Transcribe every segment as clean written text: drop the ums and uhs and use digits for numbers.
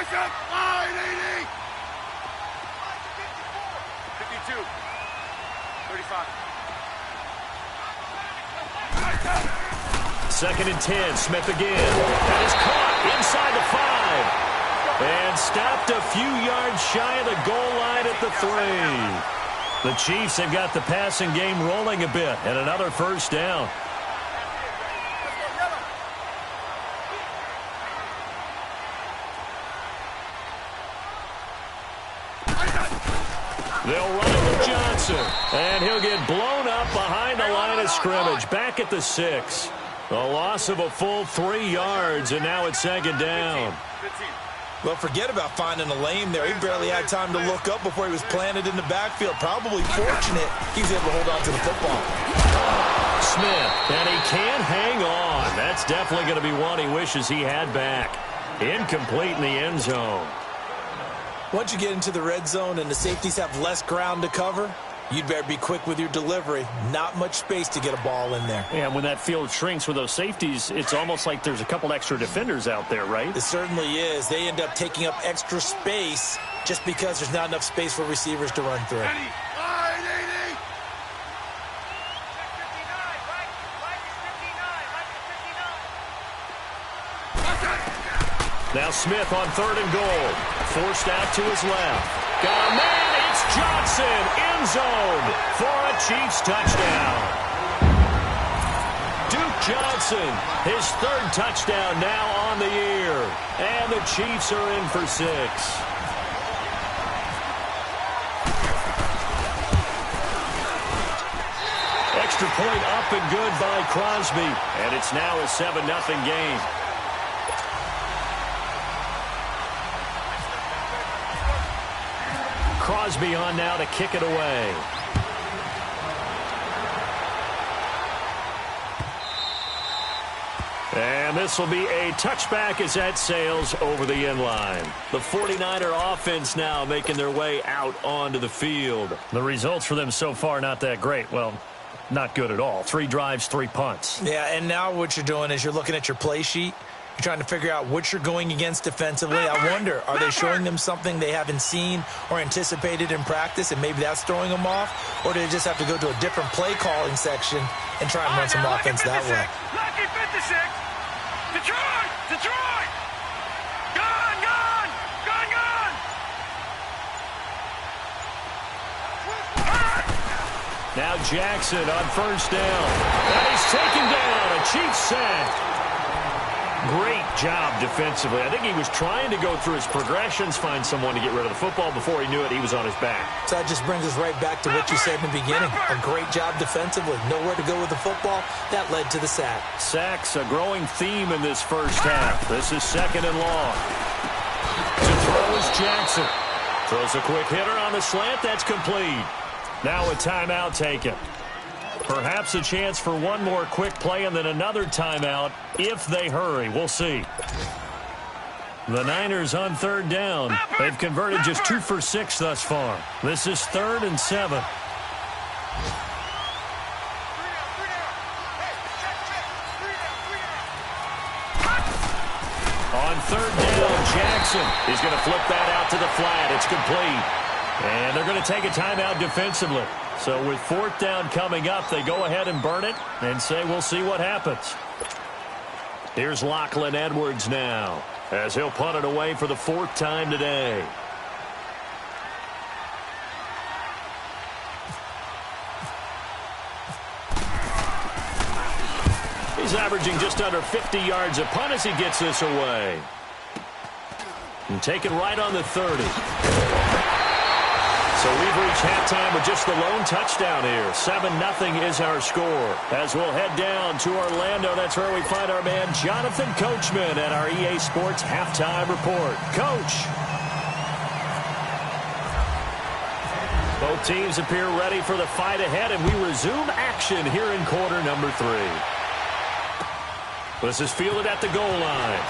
said line 80. 52. 35. 2nd and 10. Smith again. That is caught inside the 5. And stopped a few yards shy of the goal line at the 3. The Chiefs have got the passing game rolling a bit, and another first down. They'll run it with Johnson, and he'll get blown up behind the line of scrimmage, back at the 6. A loss of a full 3 yards, and now it's 2nd down. 15. Well, forget about finding a lane there. He barely had time to look up before he was planted in the backfield. Probably fortunate he's able to hold on to the football. Smith, and he can't hang on. That's definitely going to be one he wishes he had back. Incomplete in the end zone. Once you get into the red zone and the safeties have less ground to cover, you'd better be quick with your delivery. Not much space to get a ball in there. Yeah, when that field shrinks with those safeties, it's almost like there's a couple extra defenders out there, right? It certainly is. They end up taking up extra space just because there's not enough space for receivers to run through. Line 80. Now Smith on 3rd and goal. Forced out to his left. Got a man. It's Johnson. End zone for a Chiefs touchdown. Duke Johnson, his 3rd touchdown now on the year. And the Chiefs are in for 6. Extra point up and good by Crosby. And it's now a 7-0 game. Crosby on now to kick it away. And this will be a touchback as that sails over the end line. The 49er offense now making their way out onto the field. The results for them so far not that great. Well, not good at all. 3 drives, 3 punts. Yeah, and now what you're doing is you're looking at your play sheet. You're trying to figure out what you're going against defensively. I wonder, are they showing them something they haven't seen or anticipated in practice, and maybe that's throwing them off? Or do they just have to go to a different play calling section and try and run some offense that way? Lucky 56. Detroit! Detroit! Gone! Gone! Gone! Gone! Now Jackson on 1st down. And he's taken down. A Chiefs sack. Great job defensively. I think he was trying to go through his progressions, find someone to get rid of the football. Before he knew it, he was on his back. So that just brings us right back to what you said in the beginning. A great job defensively. Nowhere to go with the football. That led to the sack. Sacks, a growing theme in this first half. This is 2nd and long. To throw is Jackson. Throws a quick hitter on the slant. That's complete. Now a timeout taken. Perhaps a chance for one more quick play and then another timeout if they hurry. We'll see. The Niners on 3rd down. They've converted just 2 for 6 thus far. This is 3rd and 7. On 3rd down, Jackson is going to flip that out to the flat. It's complete. And they're going to take a timeout defensively. So with 4th down coming up, they go ahead and burn it and say we'll see what happens. Here's Lachlan Edwards now as he'll punt it away for the 4th time today. He's averaging just under 50 yards a punt as he gets this away. And take it right on the 30. So we've reached halftime with just the lone touchdown here. 7-0 is our score. As we'll head down to Orlando, that's where we find our man Jonathan Coachman at our EA Sports Halftime Report. Coach. Both teams appear ready for the fight ahead, and we resume action here in quarter number 3. This is fielded at the goal line.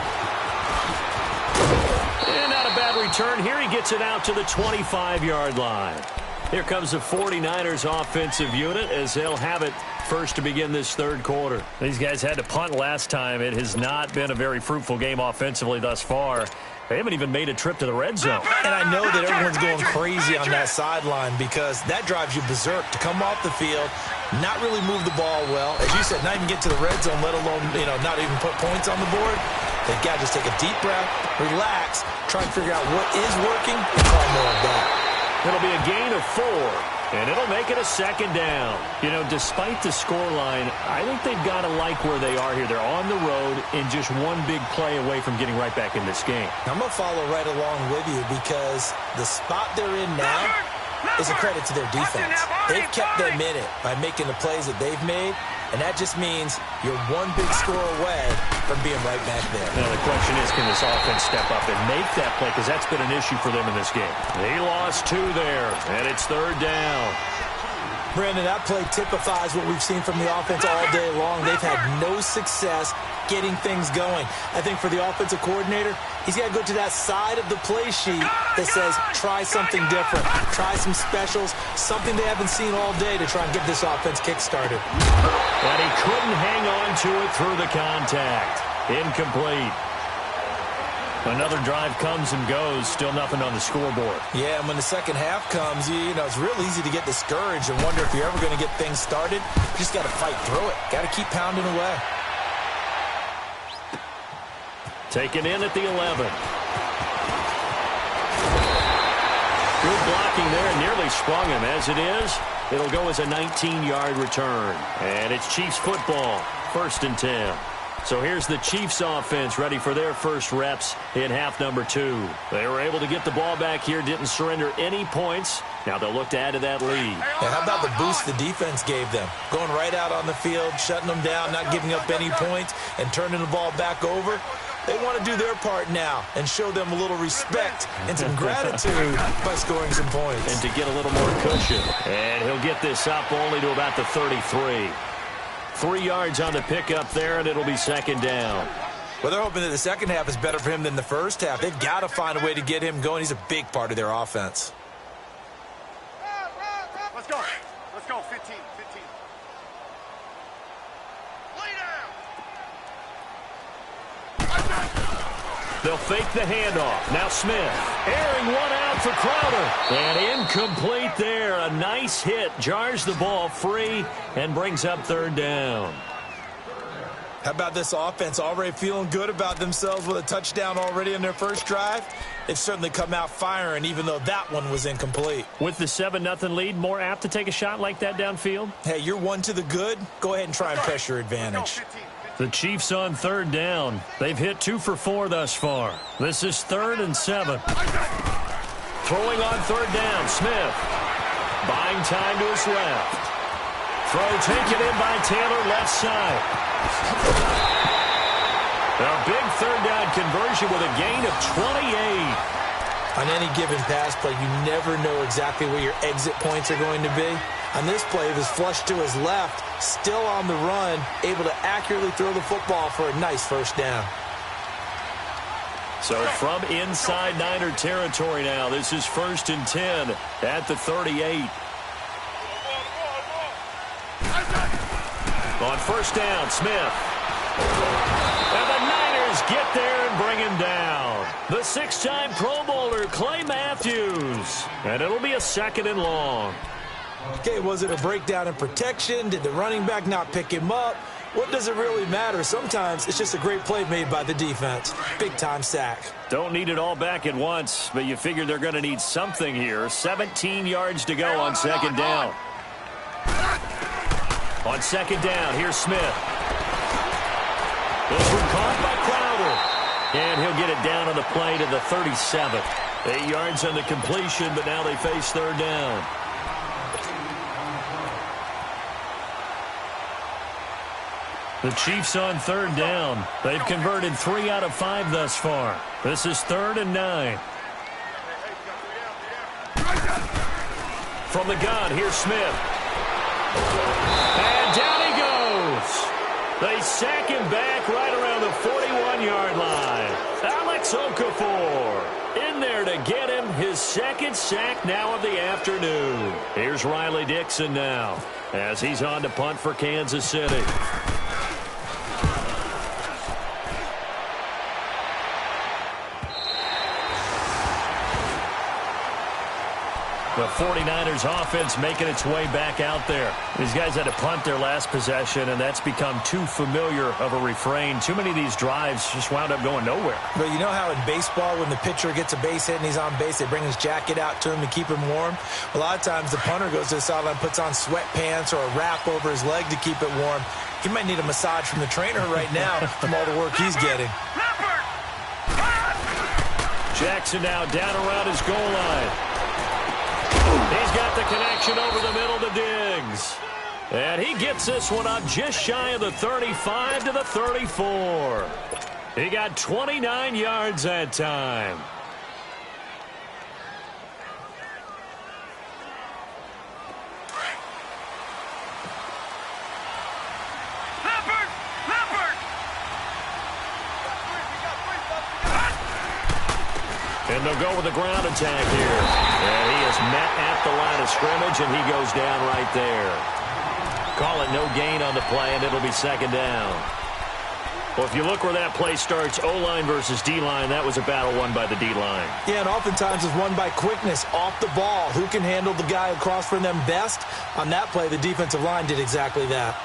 And not a bad return here. He gets it out to the 25-yard line. Here comes the 49ers offensive unit as they'll have it first to begin this 3rd quarter. These guys had to punt last time. It has not been a very fruitful game offensively thus far. They haven't even made a trip to the red zone. And I know that everyone's going crazy on that sideline because that drives you berserk to come off the field, not really move the ball well. As you said, not even get to the red zone, let alone, not even put points on the board. They've got to just take a deep breath, relax, try and figure out what is working, and call more of that. It'll be a gain of 4, and it'll make it a second down. Despite the scoreline, I think they've got to like where they are here. They're on the road and just one big play away from getting right back in this game. I'm going to follow right along with you because the spot they're in now is a credit to their defense. They've kept them in it by making the plays that they've made, and that just means you're one big score away from being right back there. Now the question is, can this offense step up and make that play? Because that's been an issue for them in this game. He lost 2 there, and it's 3rd down. Brandon, that play typifies what we've seen from the offense all day long. They've had no success getting things going. I think for the offensive coordinator, he's got to go to that side of the play sheet that says, try something different, try some specials, something they haven't seen all day to try and get this offense kick-started. And he couldn't hang on to it through the contact. Incomplete. Another drive comes and goes, still nothing on the scoreboard. Yeah, and when the second half comes, it's real easy to get discouraged and wonder if you're ever going to get things started. You just got to fight through it. Got to keep pounding away. Taken in at the 11. Good blocking there, and nearly sprung him. As it is, it'll go as a 19-yard return. And it's Chiefs football, 1st and 10. So here's the Chiefs offense ready for their first reps in half number 2. They were able to get the ball back here, didn't surrender any points. Now they'll look to add to that lead. And how about the boost the defense gave them? Going right out on the field, shutting them down, not giving up any points, and turning the ball back over. They want to do their part now and show them a little respect and some gratitude by scoring some points. And to get a little more cushion. And he'll get this up only to about the 33. 3 yards on the pickup there, and it'll be 2nd down. Well, they're hoping that the second half is better for him than the first half. They've got to find a way to get him going. He's a big part of their offense. Let's go. Let's go. 15. Lay down. They'll fake the handoff. Now Smith airing one out for Crowder. And incomplete there. A nice hit. Jars the ball free and brings up 3rd down. How about this offense already feeling good about themselves with a touchdown already in their first drive? They've certainly come out firing, even though that one was incomplete. With the 7-0 lead, more apt to take a shot like that downfield? Hey, you're one to the good. Go ahead and try and press your advantage. The Chiefs on 3rd down. They've hit 2 for 4 thus far. This is 3rd and 7. Throwing on 3rd down, Smith. Buying time to his left. Throw taken in by Taylor, left side. A big 3rd down conversion with a gain of 28. On any given pass play, you never know exactly where your exit points are going to be. On this play, it was flushed to his left, still on the run, able to accurately throw the football for a nice 1st down. So from inside Niner territory now, this is 1st and 10 at the 38. On 1st down, Smith. And the Niners get there and bring him down. The 6-time Pro Bowler, Clay Matthews. And it'll be a 2nd and long. Okay, was it a breakdown in protection? Did the running back not pick him up? What does it really matter? Sometimes it's just a great play made by the defense. Big-time sack. Don't need it all back at once, but you figure they're going to need something here. 17 yards to go on 2nd down. On 2nd down, here's Smith. This one caught by Crowder. And he'll get it down on the play to the 37. 8 yards on the completion, but now they face 3rd down. The Chiefs on 3rd down. They've converted 3 out of 5 thus far. This is 3rd and 9. From the gun, here's Smith. And down he goes. They sack him back right around the 41-yard line. Alex Okafor in there to get him his 2nd sack now of the afternoon. Here's Riley Dixon now as he's on to punt for Kansas City. The 49ers offense making its way back out there. These guys had to punt their last possession, and that's become too familiar of a refrain. Too many of these drives just wound up going nowhere. But you know how in baseball, when the pitcher gets a base hit and he's on base, they bring his jacket out to him to keep him warm? A lot of times the punter goes to the sideline, puts on sweatpants or a wrap over his leg to keep it warm. He might need a massage from the trainer right now from all the work he's getting. Jackson now down around his goal line. He's got the connection over the middle to Diggs. And he gets this one up just shy of the 35 to the 34. He got 29 yards that time. And they'll go with the ground attack here. And he is met at the line of scrimmage, and he goes down right there. Call it no gain on the play, and it'll be second down. Well, if you look where that play starts, O-line versus D-line, that was a battle won by the D-line. Yeah, and oftentimes it's won by quickness off the ball. Who can handle the guy across from them best? On that play, the defensive line did exactly that.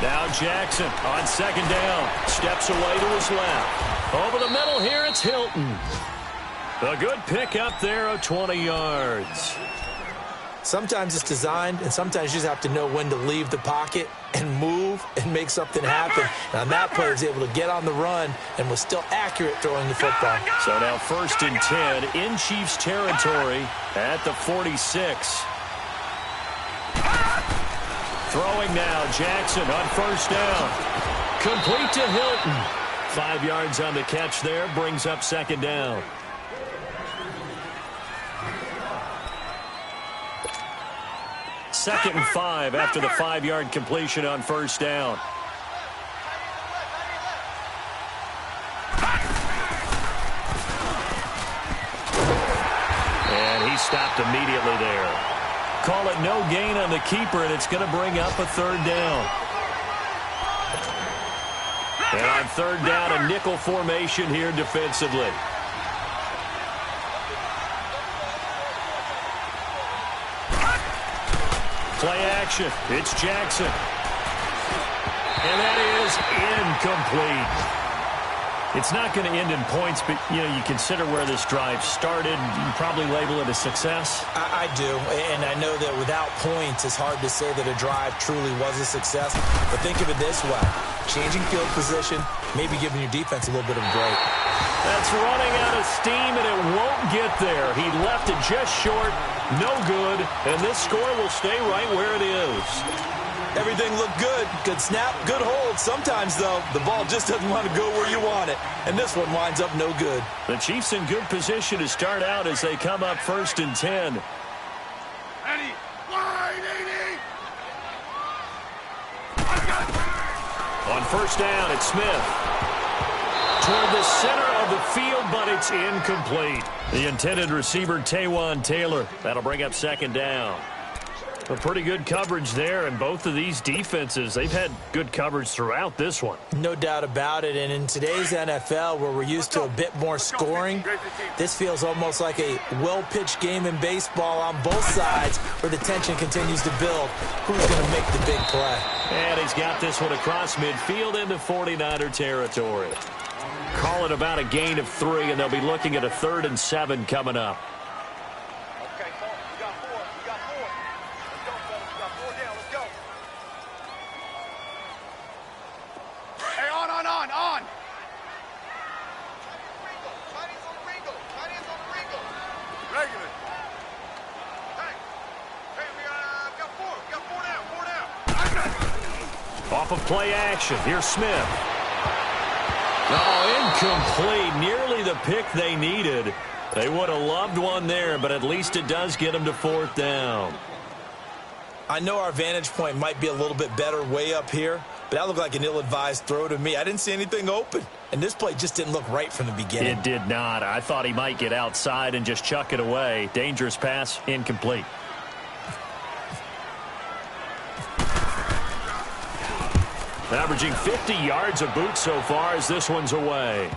Now Jackson on second down. Steps away to his left. Over the middle here, it's Hilton. A good pick up there of 20 yards. Sometimes it's designed, and sometimes you just have to know when to leave the pocket and move and make something happen. And on that play, he was able to get on the run and was still accurate throwing the football. So now 1st and 10 in Chiefs territory at the 46. Throwing now, Jackson on 1st down. Complete to Hilton. 5 yards on the catch there, brings up 2nd down. Second and 5 after the 5-yard completion on 1st down. And he stopped immediately there. Call it no gain on the keeper, and it's going to bring up a 3rd down. And on 3rd down, a nickel formation here defensively. Play action. It's Jackson. And that is incomplete. It's not going to end in points, but, you consider where this drive started. You probably label it a success. I do, and I know that without points, it's hard to say that a drive truly was a success. But think of it this way. Changing field position, maybe giving your defense a little bit of a break. That's running out of steam, and it won't get there. He left it just short, no good, and this score will stay right where it is. Everything looked good. Good snap, good hold. Sometimes, though, the ball just doesn't want to go where you want it. And this one winds up no good. The Chiefs in good position to start out as they come up 1st and 10. 80. Wide 80. On 1st down, it's Smith. Toward the center of the field, but it's incomplete. The intended receiver, Taywan Taylor. That'll bring up 2nd down. A pretty good coverage there, and both of these defenses, they've had good coverage throughout this one. No doubt about it, and in today's NFL, where we're used to a bit more scoring, this feels almost like a well-pitched game in baseball on both sides, where the tension continues to build. Who's going to make the big play? And he's got this one across midfield into 49er territory. Call it about a gain of 3, and they'll be looking at a 3rd and 7 coming up. Off of play action. Here's Smith. Oh, incomplete. Nearly the pick they needed. They would have loved one there, but at least it does get them to 4th down. I know our vantage point might be a little bit better way up here, but that looked like an ill-advised throw to me. I didn't see anything open, and this play just didn't look right from the beginning. It did not. I thought he might get outside and just chuck it away. Dangerous pass, incomplete. Averaging 50 yards a boot so far as this one's away.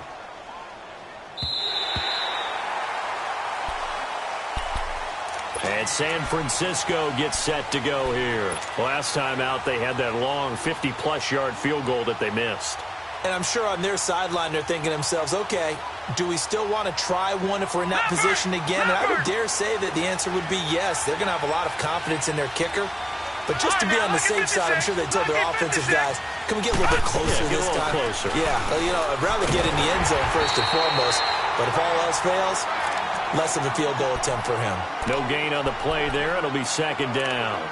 And San Francisco gets set to go here. Last time out, they had that long 50-plus yard field goal that they missed. And I'm sure on their sideline they're thinking to themselves, okay, do we still want to try one if we're in that position again? And I would dare say that the answer would be yes. They're going to have a lot of confidence in their kicker. But just to be on the safe side, I'm sure they told their offensive guys, can we get a little bit closer this time? Closer. Yeah, you know, I'd rather get in the end zone first and foremost. But if all else fails, less of a field goal attempt for him. No gain on the play there. It'll be second down.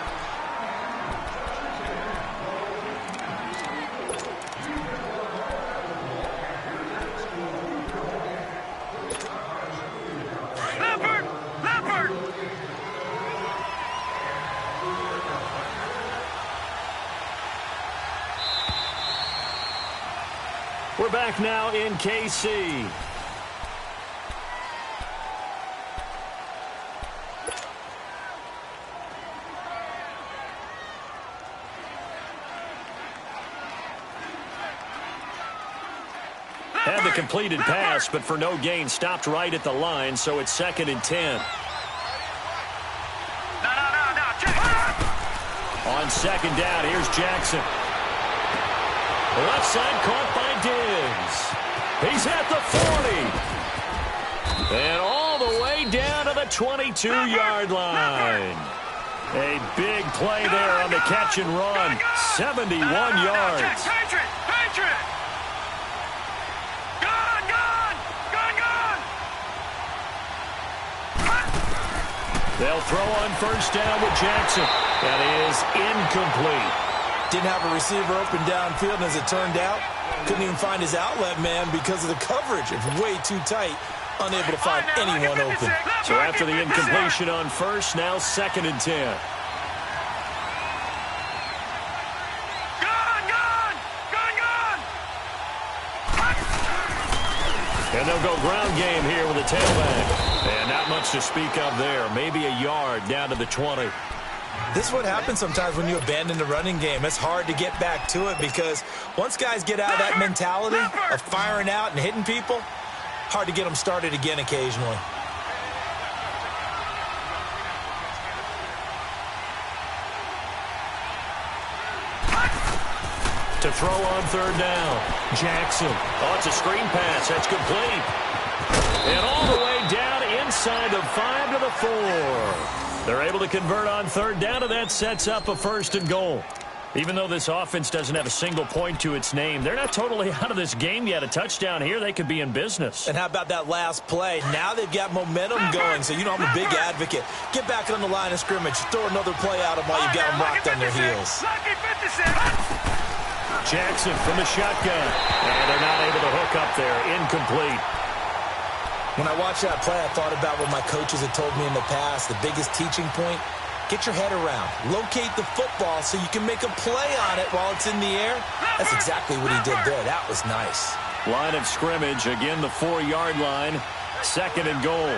We're back now in KC. Had the completed pass, but for no gain, stopped right at the line, so it's 2nd and 10. On 2nd down, here's Jackson. Left side caught by Diggs. He's at the 40. And all the way down to the 22-yard line. A big play there on the catch and run. 71 yards. Patriot! They'll throw on 1st down with Jackson. That is incomplete. Didn't have a receiver open downfield, and as it turned out, couldn't even find his outlet man because of the coverage. It's way too tight, unable to find anyone open. So after the incompletion on 1st, now 2nd and 10. And they'll go ground game here with a tailback. And not much to speak of there. Maybe a yard down to the 20. This is what happens sometimes when you abandon the running game. It's hard to get back to it because once guys get out of that mentality of firing out and hitting people, hard to get them started again occasionally. To throw on 3rd down, Jackson. Oh, it's a screen pass. That's complete. And all the way down inside the 5 to the 4. They're able to convert on 3rd down, and that sets up a 1st and goal. Even though this offense doesn't have a single point to its name, they're not totally out of this game yet. A touchdown here, they could be in business. And how about that last play? Now they've got momentum going, so you know I'm a big advocate. Get back on the line of scrimmage. Throw another play at them while you've got them rocked on their heels. Jackson from the shotgun. And they're not able to hook up there. Incomplete. When I watched that play, I thought about what my coaches had told me in the past. The biggest teaching point, get your head around. Locate the football so you can make a play on it while it's in the air. That's exactly what he did there. That was nice. Line of scrimmage, again the 4-yard line. 2nd and goal.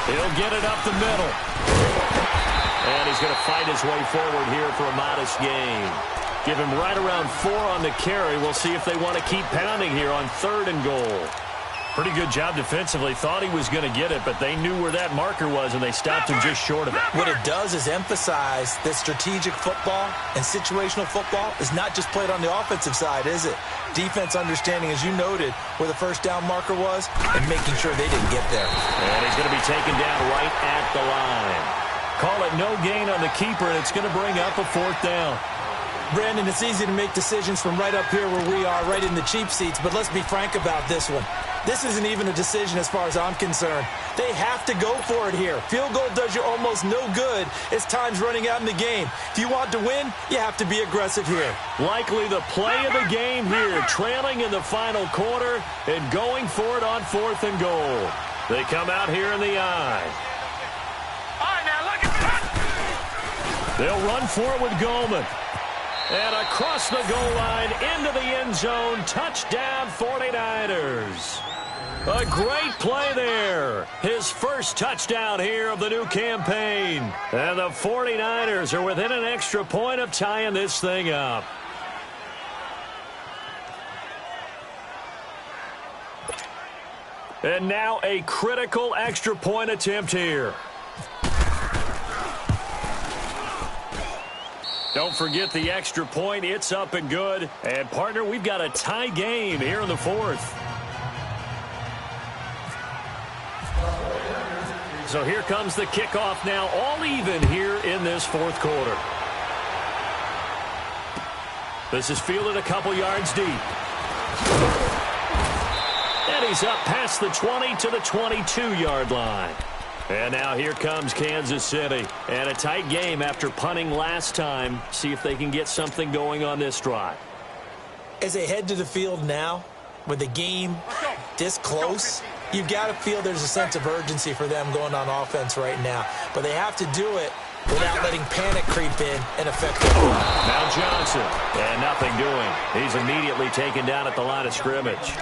He'll get it up the middle. And he's going to fight his way forward here for a modest gain. Give him right around 4 on the carry. We'll see if they want to keep pounding here on 3rd and goal. Pretty good job defensively. Thought he was going to get it, but they knew where that marker was, and they stopped him just short of it. What it does is emphasize that strategic football and situational football is not just played on the offensive side, is it? Defense understanding, as you noted, where the 1st down marker was and making sure they didn't get there. And he's going to be taken down right at the line. Call it no gain on the keeper, and it's going to bring up a 4th down. Brandon, it's easy to make decisions from right up here where we are, right in the cheap seats, but let's be frank about this one. This isn't even a decision as far as I'm concerned. They have to go for it here. Field goal does you almost no good as time's running out in the game. If you want to win, you have to be aggressive here. Likely the play of the game here, trailing in the final quarter and going for it on 4th and goal. They come out here in the eye. They'll run for it with Goldman. And across the goal line, into the end zone, touchdown 49ers. A great play there. His first touchdown here of the new campaign. And the 49ers are within an extra point of tying this thing up. And now a critical extra point attempt here. Don't forget the extra point. It's up and good. And, partner, we've got a tie game here in the fourth. So here comes the kickoff now, all even here in this fourth quarter. This is fielded a couple yards deep. And he's up past the 20 to the 22-yard line. And now here comes Kansas City. And a tight game after punting last time. See if they can get something going on this drive. As they head to the field now, with the game this close, you've got to feel there's a sense of urgency for them going on offense right now. But they have to do it without letting panic creep in and affect the game. Now Johnson, and nothing doing. He's immediately taken down at the line of scrimmage.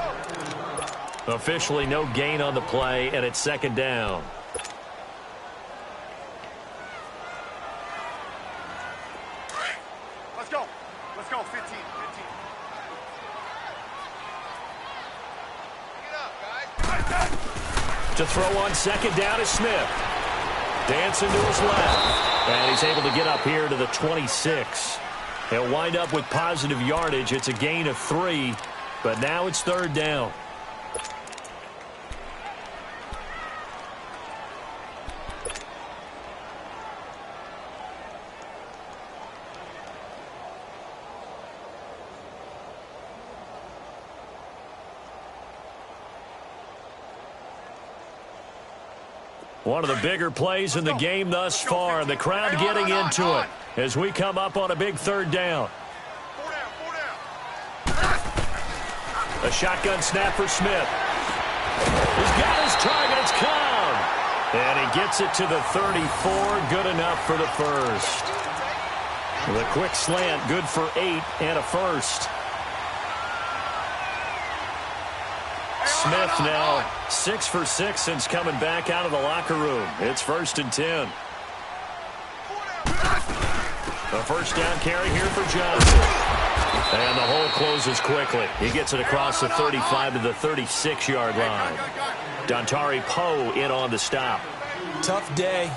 Officially no gain on the play, and it's second down. Let's go. Let's go, 15. To throw on second down is Smith. Dancing to his left. And he's able to get up here to the 26. He'll wind up with positive yardage. It's a gain of 3, but now it's third down. One of the bigger plays in the game thus far, and the crowd getting into it as we come up on a big third down. A shotgun snap for Smith. He's got his target. It's caught. And he gets it to the 34. Good enough for the first. The quick slant, good for 8 and a first. Smith now 6 for 6 since coming back out of the locker room. It's 1st and 10. A first down carry here for Johnson. And the hole closes quickly. He gets it across the 35 to the 36-yard line. Dontari Poe in on the stop. Tough day,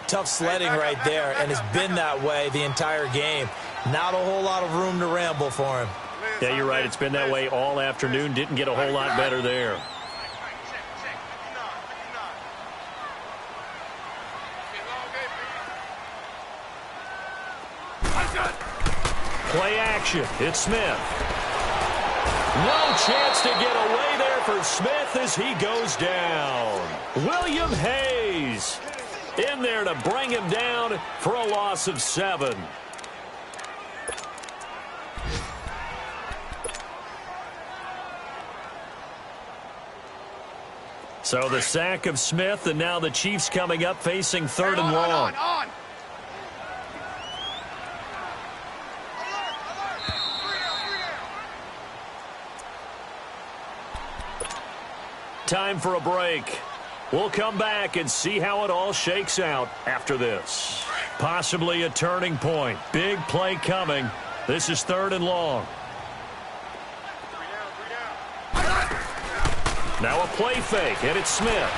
tough sledding right there, and it's been that way the entire game. Not a whole lot of room to ramble for him. Yeah, you're right. It's been that way all afternoon. Didn't get a whole lot better there. Play action. It's Smith. No chance to get away there for Smith as he goes down. William Hayes in there to bring him down for a loss of 7. So the sack of Smith, and now the Chiefs coming up facing 3rd and long. Time for a break. We'll come back and see how it all shakes out after this. Possibly a turning point. Big play coming. This is 3rd and long. Now a play fake, and it's Smith.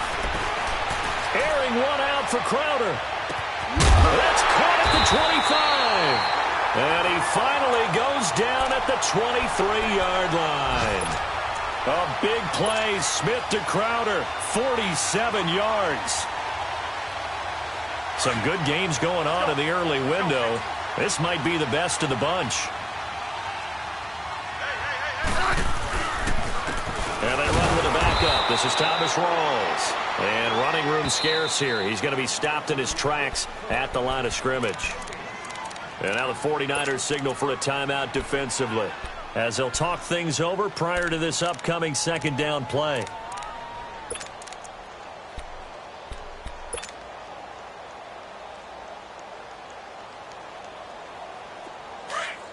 Airing one out for Crowder. That's caught at the 25. And he finally goes down at the 23-yard line. A big play, Smith to Crowder, 47 yards. Some good games going on in the early window. This might be the best of the bunch. And they run with a backup. This is Thomas Rawls. And running room scarce here. He's going to be stopped in his tracks at the line of scrimmage. And now the 49ers signal for a timeout defensively, as they'll talk things over prior to this upcoming second down play.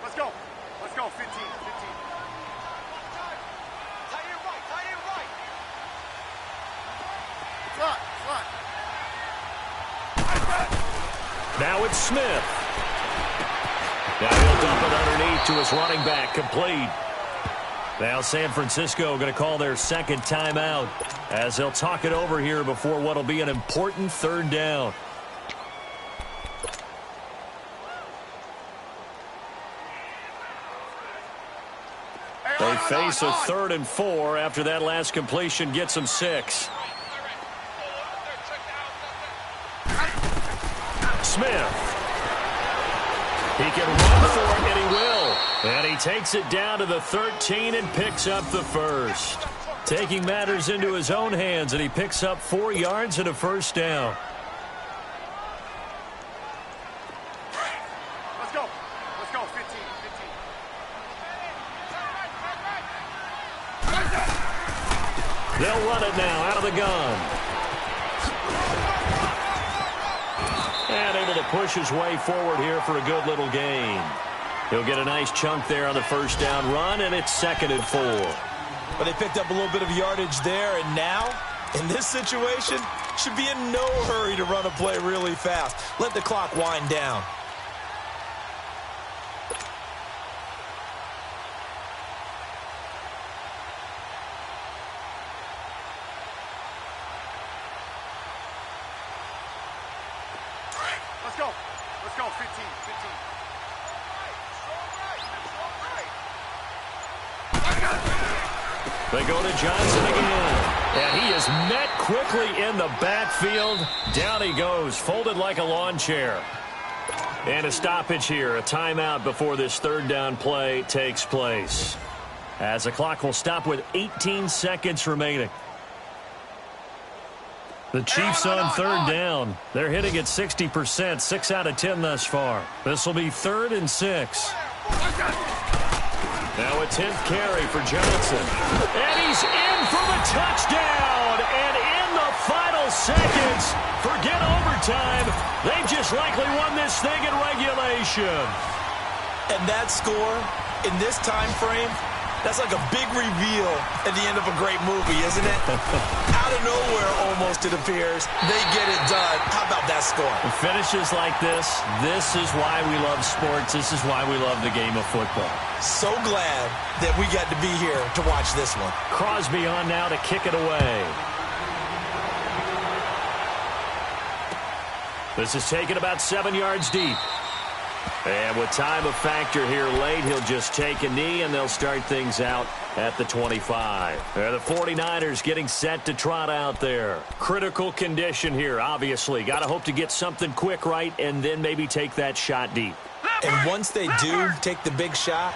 Let's go. Let's go, 15. it's Smith. Now he'll dump it underneath to his running back, complete. Now San Francisco going to call their second timeout as they'll talk it over here before what will be an important third down. They face a 3rd and 4 after that last completion gets them 6. Smith. He can run for it, and he will. And he takes it down to the 13 and picks up the first. Taking matters into his own hands, and he picks up 4 yards and a first down. Let's go. Let's go. 15. They'll run it now out of the gun. And able to push his way forward here for a good little gain. He'll get a nice chunk there on the first down run, and it's 2nd and 4. But they picked up a little bit of yardage there, and now, in this situation, should be in no hurry to run a play really fast. Let the clock wind down. Let's go. Let's go. 15. They go to Johnson again. And he is met quickly in the backfield. Down he goes, folded like a lawn chair. And a stoppage here, a timeout before this third down play takes place. As the clock will stop with 18 seconds remaining. The Chiefs on third down. They're hitting at 60%, 6 out of 10 thus far. This will be 3rd and 6. Now a 10th carry for Johnson. And he's in for the touchdown. And in the final seconds, forget overtime. They've just likely won this thing in regulation. And that score, in this time frame, that's like a big reveal at the end of a great movie, isn't it? Out of nowhere, almost, it appears. They get it done. How about that score? Finishes like this is why we love sports. This is why we love the game of football. So glad that we got to be here to watch this one. Crosby on now to kick it away. This is taken about 7 yards deep. And with time a factor here late, he'll just take a knee, and they'll start things out at the 25. The 49ers getting set to trot out there. Critical condition here, obviously. Got to hope to get something quick right and then maybe take that shot deep. And once they do take the big shot,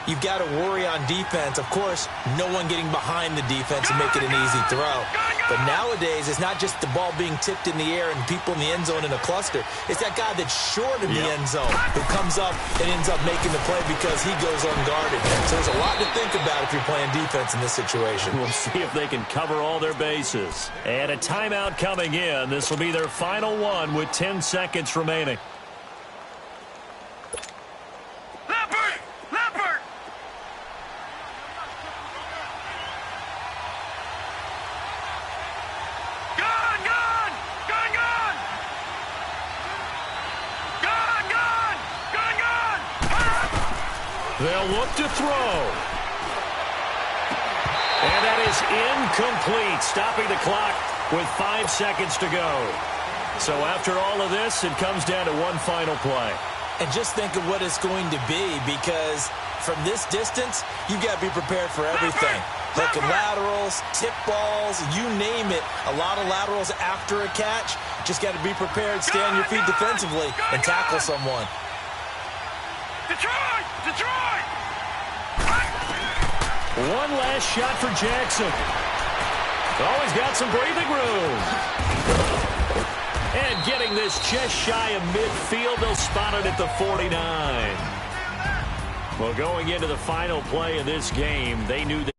you've got to worry on defense. Of course, no one getting behind the defense and make it an easy throw. But nowadays, it's not just the ball being tipped in the air and people in the end zone in a cluster. It's that guy that's short of the end zone who comes up and ends up making the play because he goes unguarded. So there's a lot to think about if you're playing defense in this situation. We'll see if they can cover all their bases. And a timeout coming in. This will be their final one with 10 seconds remaining. They'll look to throw. And that is incomplete, stopping the clock with 5 seconds to go. So after all of this, it comes down to one final play. And just think of what it's going to be, because from this distance, you've got to be prepared for everything. Hook and laterals, tip balls, you name it. A lot of laterals after a catch. Just got to be prepared, stay on your feet defensively, and tackle someone. Detroit! One last shot for Jackson. Oh, he's got some breathing room. And getting this just shy of midfield, they'll spot it at the 49. Well, going into the final play of this game, they knew that